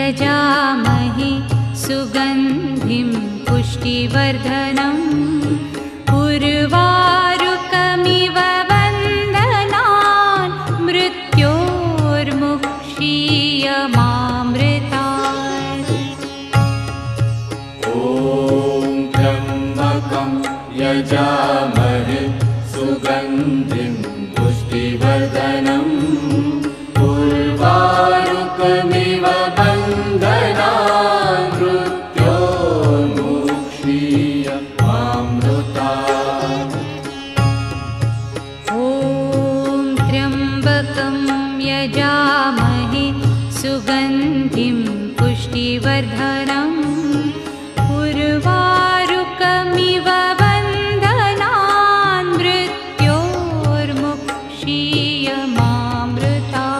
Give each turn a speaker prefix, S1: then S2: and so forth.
S1: यजामहे सुगन्धिं पुष्टिवर्धनम् उर्वारुकमिव वन्दनान् मृत्योर्मुक्षीयमामृतात्।
S2: ॐ त्र्यम्बकं यजामहे सुगन्धिं पुष्टिवर्धनम् उर्वारुकमिव वन्दनान् मृत्योर्मुक्षीयमामृतात्।
S1: ॐ त्र्यम्बकं यजामहे सुगन्धिं पुष्टिवर्धनम्